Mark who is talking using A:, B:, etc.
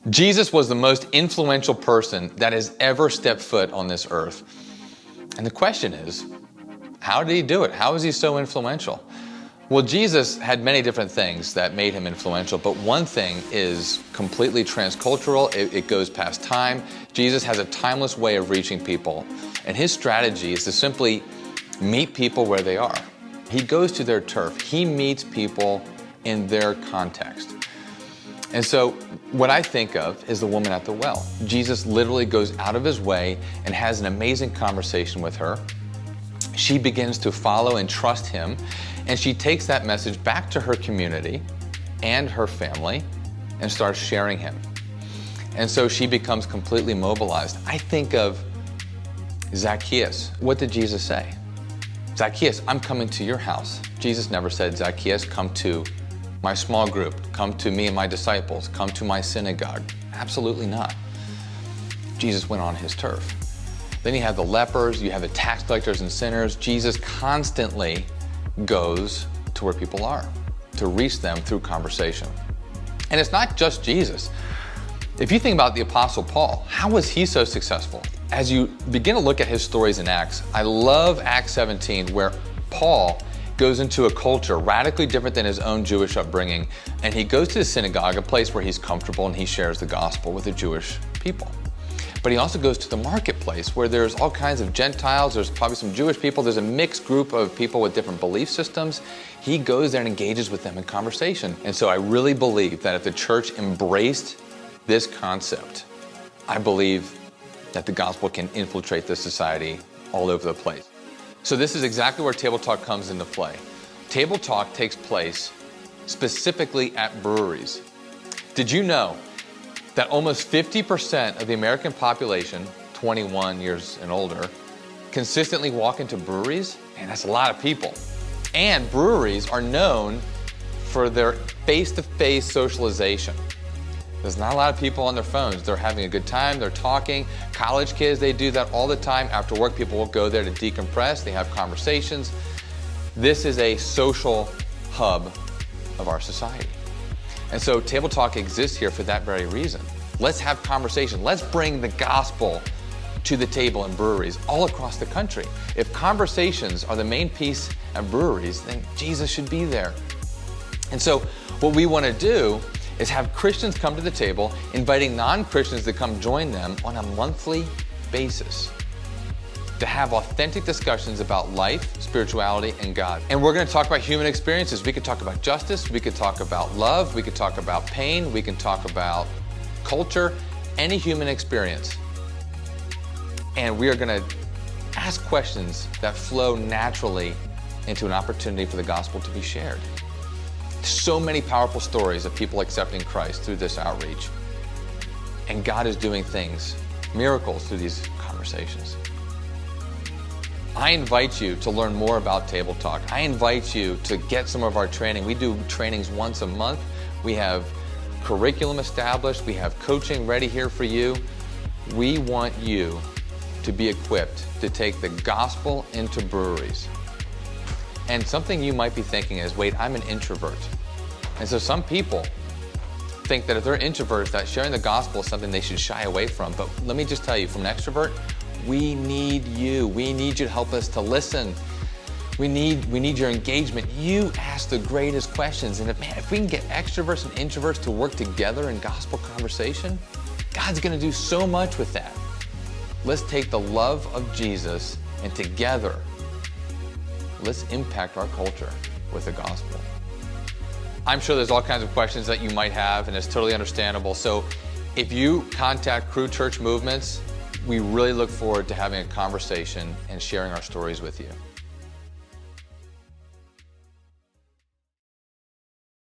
A: Jesus was the most influential person that has ever stepped foot on this earth. And the question is, how did he do it? How is he so influential? Well, Jesus had many different things that made him influential, but one thing is completely transcultural. It goes past time. Jesus has a timeless way of reaching people, and his strategy is to simply meet people where they are. He goes to their turf. He meets people in their context. And so what I think of is the woman at the well. Jesus literally goes out of his way and has an amazing conversation with her. She begins to follow and trust him, and she takes that message back to her community and her family and starts sharing him. And so she becomes completely mobilized. I think of Zacchaeus. What did Jesus say? Zacchaeus, I'm coming to your house. Jesus never said, Zacchaeus, come to my small group, come to me and my disciples, come to my synagogue. Absolutely not. Jesus went on his turf. Then you have the lepers, you have the tax collectors and sinners. Jesus constantly goes to where people are to reach them through conversation. And it's not just Jesus. If you think about the Apostle Paul, how was he so successful? As you begin to look at his stories in Acts, I love Acts 17, where Paul goes into a culture radically different than his own Jewish upbringing, and he goes to the synagogue, a place where he's comfortable, and he shares the gospel with the Jewish people. But he also goes to the marketplace, where there's all kinds of Gentiles, there's probably some Jewish people, there's a mixed group of people with different belief systems. He goes there and engages with them in conversation. And so I really believe that if the church embraced this concept, I believe that the gospel can infiltrate this society all over the place. So this is exactly where Table Talk comes into play. Table Talk takes place specifically at breweries. Did you know that almost 50% of the American population, 21 years and older, consistently walk into breweries? And that's a lot of people. And breweries are known for their face-to-face socialization. There's not a lot of people on their phones. They're having a good time, they're talking. College kids, they do that all the time. After work, people will go there to decompress, they have conversations. This is a social hub of our society. And so Table Talk exists here for that very reason. Let's have conversation. Let's bring the gospel to the table in breweries all across the country. If conversations are the main piece at breweries, then Jesus should be there. And so what we want to do is have Christians come to the table, inviting non-Christians to come join them on a monthly basis to have authentic discussions about life, spirituality, and God. And we're going to talk about human experiences. We could talk about justice, we could talk about love, we could talk about pain, we can talk about culture, any human experience. And we are going to ask questions that flow naturally into an opportunity for the gospel to be shared. So many powerful stories of people accepting Christ through this outreach. And God is doing things, miracles through these conversations. I invite you to learn more about Table Talk. I invite you to get some of our training. We do trainings once a month. We have curriculum established. We have coaching ready here for you. We want you to be equipped to take the gospel into breweries. And something you might be thinking is, wait, I'm an introvert. And so some people think that if they're introverts, that sharing the gospel is something they should shy away from. But let me just tell you, from an extrovert, we need you. We need you to help us to listen. We need your engagement. You ask the greatest questions. And if we can get extroverts and introverts to work together in gospel conversation, God's going to do so much with that. Let's take the love of Jesus, and together, let's impact our culture with the gospel. I'm sure there's all kinds of questions that you might have, and it's totally understandable. So if you contact Cru Church Movements, we really look forward to having a conversation and sharing our stories with you.